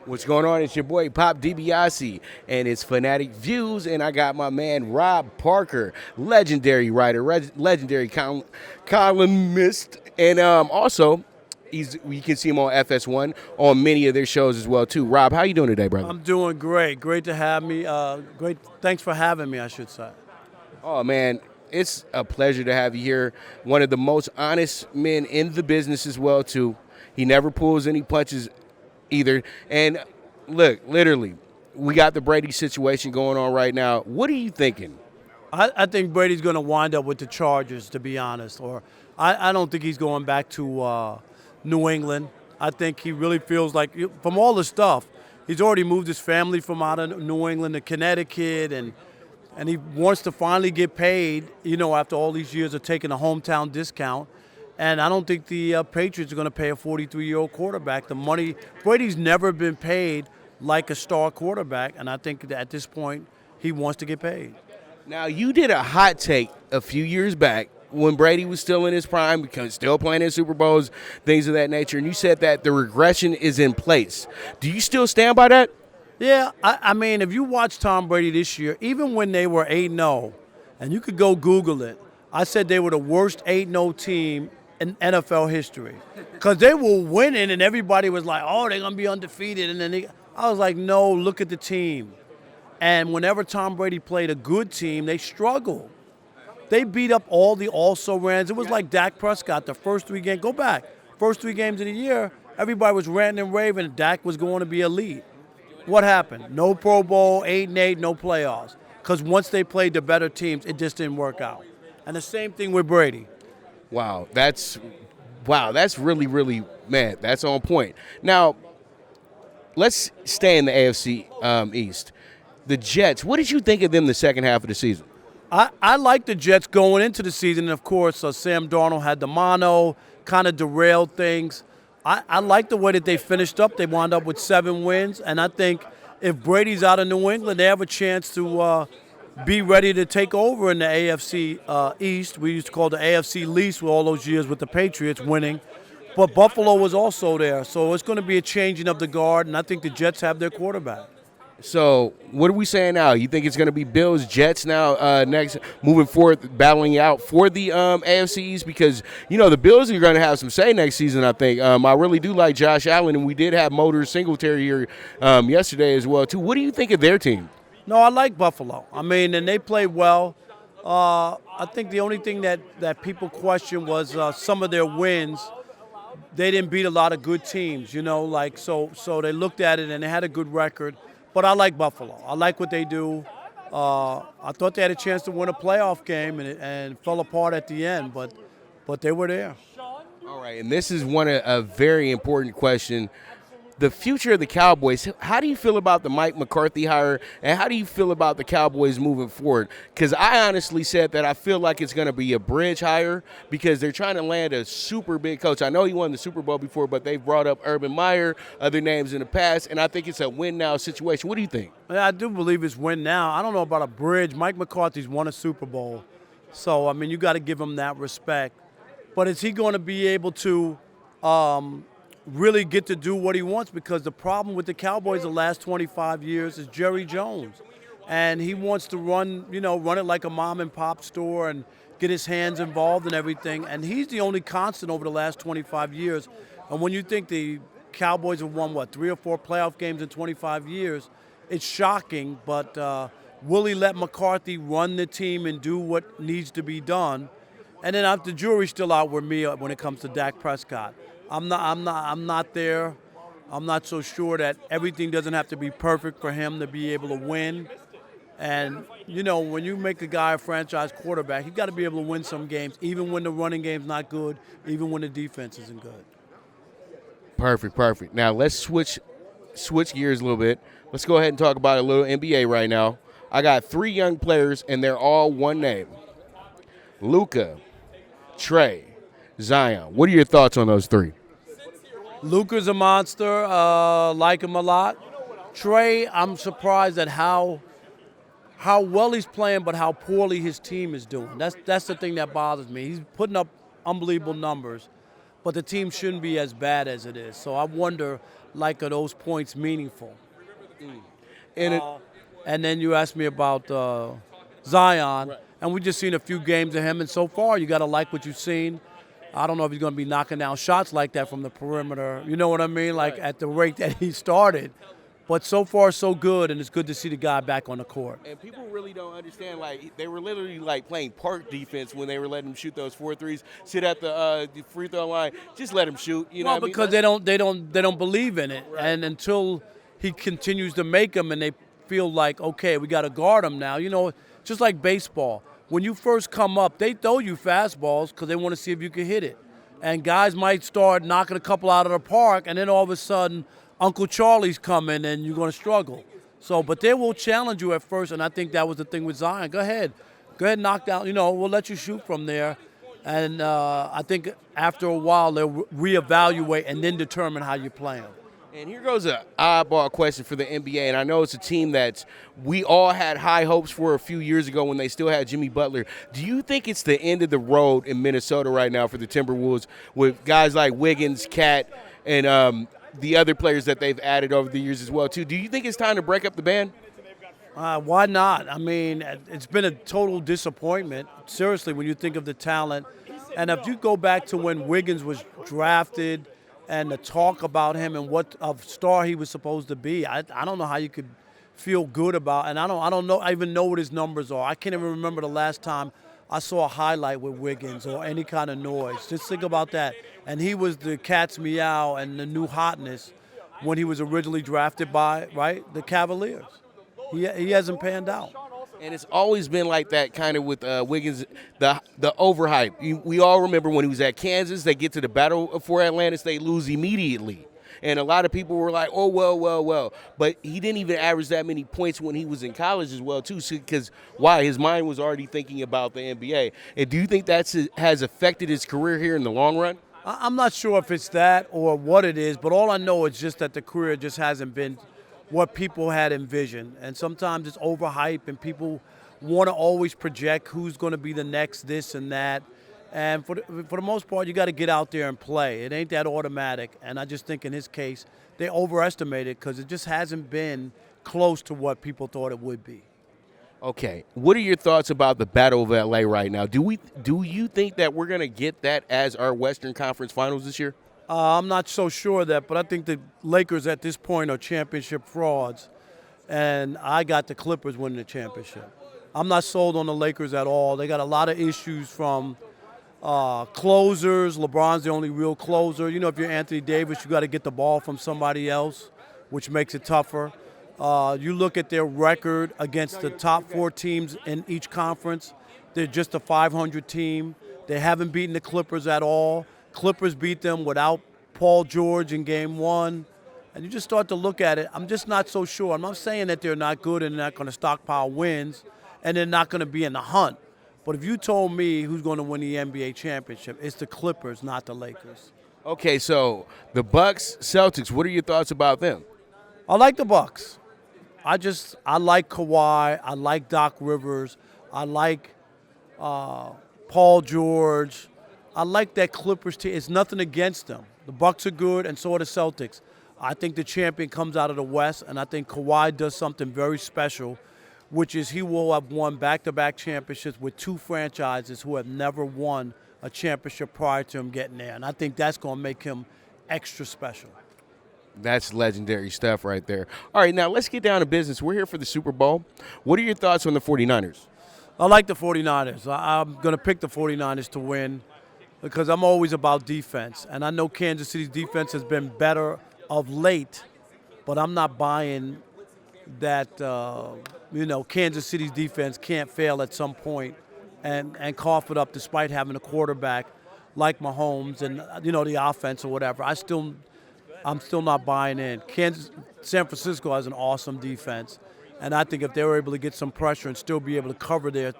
What's going on? It's your boy Pop DiBiase, and it's Fanatic Views, and I got my man Rob Parker, legendary writer, legendary columnist, and also you can see him on FS1 on many of their shows as well too. Rob, how you doing today, brother? I'm doing great. Great to have me. Great. Thanks for having me, I should say. Oh man, it's a pleasure to have you here. One of the most honest men in the business as well too. He never pulls any punches either. And look, literally, we got the Brady situation going on right now. What are you thinking? I think Brady's going to wind up with the Chargers, to be honest. Or I don't think he's going back to New England. I think he really feels like, from all the stuff, he's already moved his family from out of New England to Connecticut, and he wants to finally get paid, after all these years of taking a hometown discount. And I don't think the Patriots are going to pay a 43-year-old quarterback the money. Brady's never been paid like a star quarterback, and I think that at this point he wants to get paid. Now, you did a hot take a few years back when Brady was still in his prime, because still playing in Super Bowls, things of that nature, and you said that the regression is in place. Do you still stand by that? Yeah, I mean, if you watch Tom Brady this year, even when they were 8-0, and you could go Google it, I said they were the worst 8-0 team in NFL history, because they were winning and everybody was like, oh, they're going to be undefeated. And then I was like, no, look at the team. And whenever Tom Brady played a good team, they struggled. They beat up all the also-rans. It was like Dak Prescott, the first three games. Go back. First 3 games of the year, everybody was ranting and raving Dak was going to be elite. What happened? No Pro Bowl, 8-8, no playoffs. Because once they played the better teams, it just didn't work out. And the same thing with Brady. Wow, that's really, really, man, that's on point. Now, let's stay in the AFC East. The Jets, what did you think of them the second half of the season? I like the Jets going into the season, and of course, Sam Darnold had the mono, kind of derailed things. I like the way that they finished up. They wound up with 7 wins, and I think if Brady's out of New England, they have a chance to be ready to take over in the AFC East. We used to call the AFC least with all those years with the Patriots winning. But Buffalo was also there, so it's going to be a changing of the guard, and I think the Jets have their quarterback. So, what are we saying now? You think it's going to be Bills, Jets now next, moving forward, battling out for the AFC East? Because, the Bills are going to have some say next season, I think. I really do like Josh Allen, and we did have Motor Singletary here yesterday as well, too. What do you think of their team? No, I like Buffalo. I mean, and they played well. I think the only thing that people question was some of their wins. They didn't beat a lot of good teams, so they looked at it and they had a good record. But I like Buffalo. I like what they do. I thought they had a chance to win a playoff game and fell apart at the end, but they were there. All right, and this is a very important question. The future of the Cowboys, how do you feel about the Mike McCarthy hire, and how do you feel about the Cowboys moving forward? Because I honestly said that I feel like it's going to be a bridge hire because they're trying to land a super big coach. I know he won the Super Bowl before, but they've brought up Urban Meyer, other names in the past, and I think it's a win-now situation. What do you think? I do believe it's win now. I don't know about a bridge. Mike McCarthy's won a Super Bowl, so, I mean, you got to give him that respect. But is he going to be able to really get to do what he wants? Because the problem with the Cowboys the last 25 years is Jerry Jones. And he wants to run it like a mom and pop store and get his hands involved in everything. And he's the only constant over the last 25 years. And when you think the Cowboys have won, 3 or 4 playoff games in 25 years, it's shocking. But will he let McCarthy run the team and do what needs to be done? And then the jury's still out with me when it comes to Dak Prescott. I'm not there. I'm not so sure that everything doesn't have to be perfect for him to be able to win. And, when you make a guy a franchise quarterback, you've got to be able to win some games, even when the running game's not good, even when the defense isn't good. Perfect. Now, let's switch gears a little bit. Let's go ahead and talk about a little NBA right now. I got 3 young players, and they're all one name. Luka, Trey, Zion. What are your thoughts on those 3? Luka's a monster. Like him a lot. Trey, I'm surprised at how well he's playing, but how poorly his team is doing. That's the thing that bothers me. He's putting up unbelievable numbers, but the team shouldn't be as bad as it is. So I wonder like are those points meaningful? And it, And then you asked me about Zion, Right. and we just seen a few games of him, and so far you got to like what you've seen. I don't know if he's going to be knocking down shots like that from the perimeter. You know what I mean? Like Right. at the rate that he started. But so far, so good, and it's good to see the guy back on the court. and people really don't understand. Like they were literally like playing park defense when they were letting him shoot those 4 threes. Sit at the free throw line, just let him shoot. You know, Well, what I mean? because they don't believe in it, and until he continues to make them, and they feel like, okay, we got to guard him now. You know, just like baseball, when you first come up, they throw you fastballs because they want to see if you can hit it, and guys might start knocking a couple out of the park, and then all of a sudden, Uncle Charlie's coming, and you're going to struggle. So, but they will challenge you at first, and I think that was the thing with Zion. Go ahead, knock down. You know, we'll let you shoot from there. And I think after a while, they'll reevaluate and then determine how you play them. And here goes an oddball question for the NBA, and I know it's a team that we all had high hopes for a few years ago when they still had Jimmy Butler. Do you think it's the end of the road in Minnesota right now for the Timberwolves with guys like Wiggins, Cat, and the other players that they've added over the years as well, too? Do you think it's time to break up the band? Why not? I mean, it's been a total disappointment, seriously, when you think of the talent. And if you go back to when Wiggins was drafted and the talk about him and what a star he was supposed to be, I don't know how you could feel good about. And I even know what his numbers are. I can't even remember the last time I saw a highlight with Wiggins or any kind of noise. Just think about that. And he was the cat's meow and the new hotness when he was originally drafted by, right, the Cavaliers. He hasn't panned out. And it's always been like that kind of with Wiggins, the overhype. We all remember when he was at Kansas, they get to the battle for Atlantis, they lose immediately. And a lot of people were like, oh, well. But he didn't even average that many points when he was in college as well, too, because why? His mind was already thinking about the NBA. And do you think that has affected his career here in the long run? I'm not sure if it's that or what it is, but all I know is just that the career just hasn't been what people had envisioned. And sometimes it's overhyped and people want to always project who's going to be the next this and that. And for the most part, you got to get out there and play. It ain't that automatic. And I just think in his case, they overestimated because it just hasn't been close to what people thought it would be. Okay, what are your thoughts about the Battle of LA right now? Do you think that we're going to get that as our Western Conference Finals this year? I'm not so sure of that, but I think the Lakers at this point are championship frauds, and I got the Clippers winning the championship. I'm not sold on the Lakers at all. They got a lot of issues from closers. LeBron's the only real closer. You know, if you're Anthony Davis, you got to get the ball from somebody else, which makes it tougher. You look at their record against the top 4 teams in each conference. They're just a 500 team. They haven't beaten the Clippers at all. Clippers beat them without Paul George in game 1. And you just start to look at it. I'm just not so sure. I'm not saying that they're not good and they're not going to stockpile wins and they're not going to be in the hunt. But if you told me who's going to win the NBA championship, it's the Clippers, not the Lakers. Okay, so the Bucks, Celtics, what are your thoughts about them? I like the Bucks. I like Kawhi. I like Doc Rivers. I like Paul George. I like that Clippers team. It's nothing against them. The Bucks are good, and so are the Celtics. I think the champion comes out of the West, and I think Kawhi does something very special, which is he will have won back-to-back championships with 2 franchises who have never won a championship prior to him getting there. And I think that's going to make him extra special. That's legendary stuff right there. All right, now let's get down to business. We're here for the Super Bowl. What are your thoughts on the 49ers? I like the 49ers. I'm going to pick the 49ers to win because I'm always about defense. And I know Kansas City's defense has been better of late, but I'm not buying that, Kansas City's defense can't fail at some point and cough it up despite having a quarterback like Mahomes and, the offense or whatever. I'm still not buying in. San Francisco has an awesome defense, and I think if they were able to get some pressure and still be able to cover their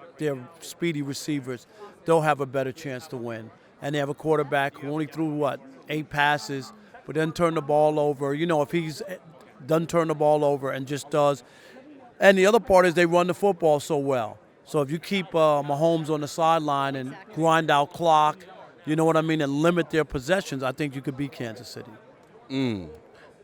speedy receivers, they'll have a better chance to win. And they have a quarterback who only threw, 8 passes, but doesn't turn the ball over. If he's doesn't turn the ball over and just does. And the other part is they run the football so well. So if you keep Mahomes on the sideline and grind out clock, you know what I mean, and limit their possessions, I think you could beat Kansas City.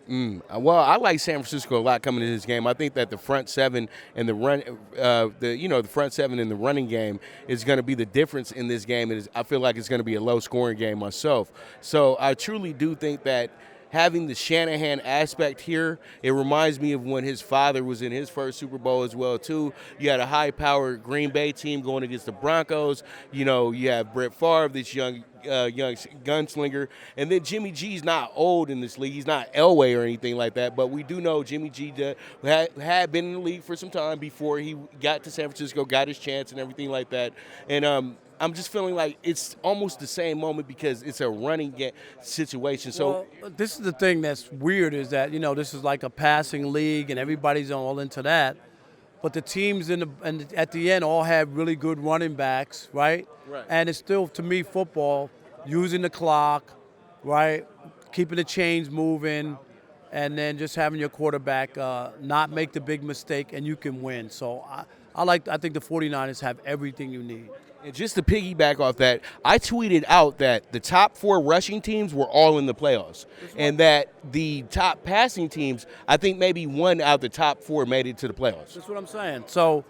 Well, I like San Francisco a lot coming into this game. I think that the front seven and the front seven in the running game is going to be the difference in this game. I feel like it's going to be a low scoring game myself. So I truly do think that having the Shanahan aspect here, it reminds me of when his father was in his first Super Bowl as well too. You had a high-powered Green Bay team going against the Broncos. You have Brett Favre, this young gunslinger, and then Jimmy G's not old in this league. He's not Elway or anything like that, but we do know Jimmy G had been in the league for some time before he got to San Francisco, got his chance and everything like that. And I'm just feeling like it's almost the same moment because it's a running situation. So this is the thing that's weird is that, this is like a passing league and everybody's all into that. But the teams at the end all have really good running backs, right? Right. And it's still, to me, football, using the clock, right? Keeping the chains moving, and then just having your quarterback not make the big mistake, and you can win. So I think the 49ers have everything you need. And just to piggyback off that, I tweeted out that the top 4 rushing teams were all in the playoffs, and that the top passing teams, I think maybe 1 out of the top 4 made it to the playoffs. That's what I'm saying. So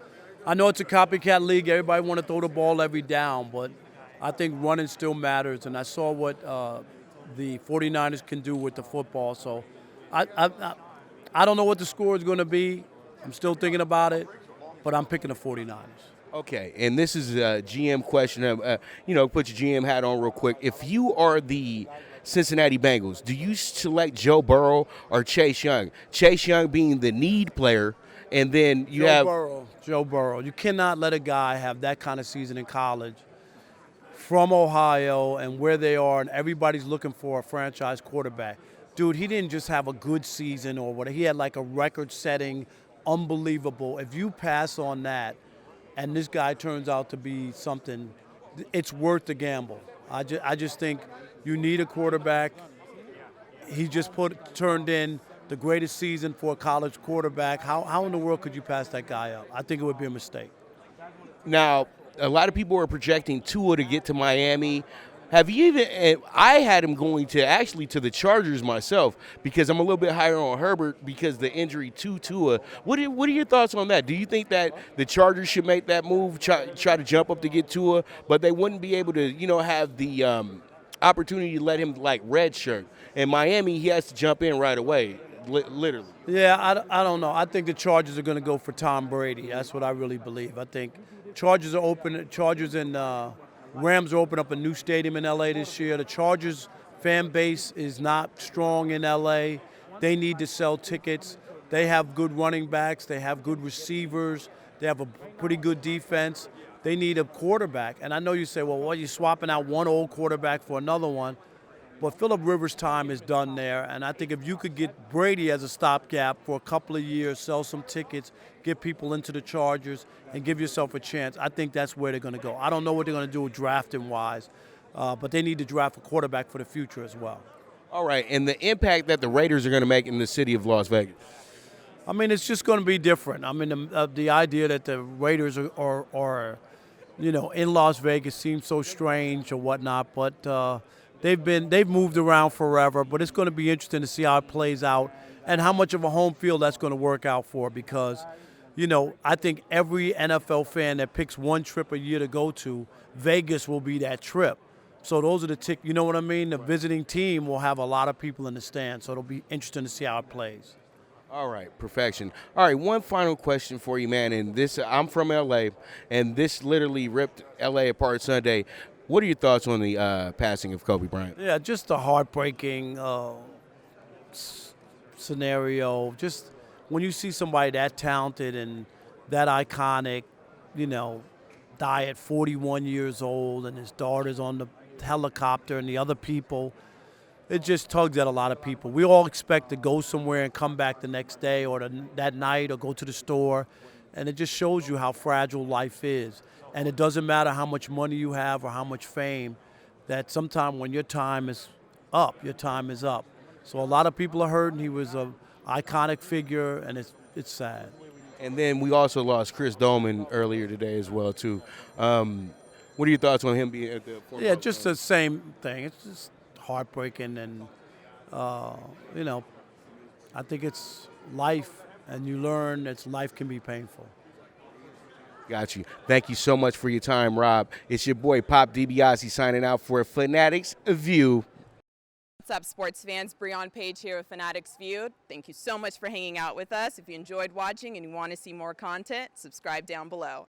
I know it's a copycat league. Everybody want to throw the ball every down, but I think running still matters, and I saw what the 49ers can do with the football. So I don't know what the score is going to be. I'm still thinking about it, but I'm picking the 49ers. Okay, and this is a GM question. Put your GM hat on real quick. If you are the Cincinnati Bengals, do you select Joe Burrow or Chase Young? Chase Young being the need player, and then Joe Burrow. You cannot let a guy have that kind of season in college from Ohio and where they are, and everybody's looking for a franchise quarterback. Dude, he didn't just have a good season or whatever. He had like a record-setting, unbelievable. If you pass on that, and this guy turns out to be something, it's worth the gamble. I just think you need a quarterback. He just turned in the greatest season for a college quarterback. How in the world could you pass that guy up? I think it would be a mistake. Now, a lot of people are projecting Tua to get to Miami. Have you even? I had him going to the Chargers myself because I'm a little bit higher on Herbert because the injury to Tua. What are your thoughts on that? Do you think that the Chargers should make that move, try to jump up to get Tua, but they wouldn't be able to, have the opportunity to let him like redshirt? In Miami, he has to jump in right away, literally. Yeah, I don't know. I think the Chargers are going to go for Tom Brady. That's what I really believe. I think Chargers are open. Chargers and Rams are opening up a new stadium in L.A. this year. The Chargers fan base is not strong in L.A. They need to sell tickets. They have good running backs. They have good receivers. They have a pretty good defense. They need a quarterback. And I know you say, well, you're swapping out one old quarterback for another one. But Phillip Rivers' time is done there. And I think if you could get Brady as a stopgap for a couple of years, sell some tickets, get people into the Chargers, and give yourself a chance, I think that's where they're going to go. I don't know what they're going to do drafting-wise, but they need to draft a quarterback for the future as well. All right, and the impact that the Raiders are going to make in the city of Las Vegas? I mean, it's just going to be different. I mean, the idea that the Raiders are in Las Vegas seems so strange or whatnot, but they've moved around forever. But it's going to be interesting to see how it plays out and how much of a home field that's going to work out for because, I think every NFL fan that picks one trip a year to go to, Vegas will be that trip. So those are you know what I mean? The visiting team will have a lot of people in the stands, so it'll be interesting to see how it plays. All right, perfection. All right, one final question for you, man. And I'm from L.A., and this literally ripped L.A. apart Sunday. What are your thoughts on the passing of Kobe Bryant? Yeah, just a heartbreaking scenario. Just when you see somebody that talented and that iconic, die at 41 years old and his daughter's on the helicopter and the other people, it just tugs at a lot of people. We all expect to go somewhere and come back the next day or that night or go to the store, and it just shows you how fragile life is. And it doesn't matter how much money you have or how much fame, that sometime when your time is up, your time is up. So a lot of people are hurting. He was an iconic figure, and it's sad. And then we also lost Chris Dolman earlier today as well, too. What are your thoughts on him being at the point? Yeah, just the same thing. It's just heartbreaking, and I think it's life, and you learn that life can be painful. Got you. Thank you so much for your time, Rob. It's your boy Pop DiBiase signing out for Fanatics View. What's up, sports fans? Bryant Page here with Fanatics View. Thank you so much for hanging out with us. If you enjoyed watching and you want to see more content, subscribe down below.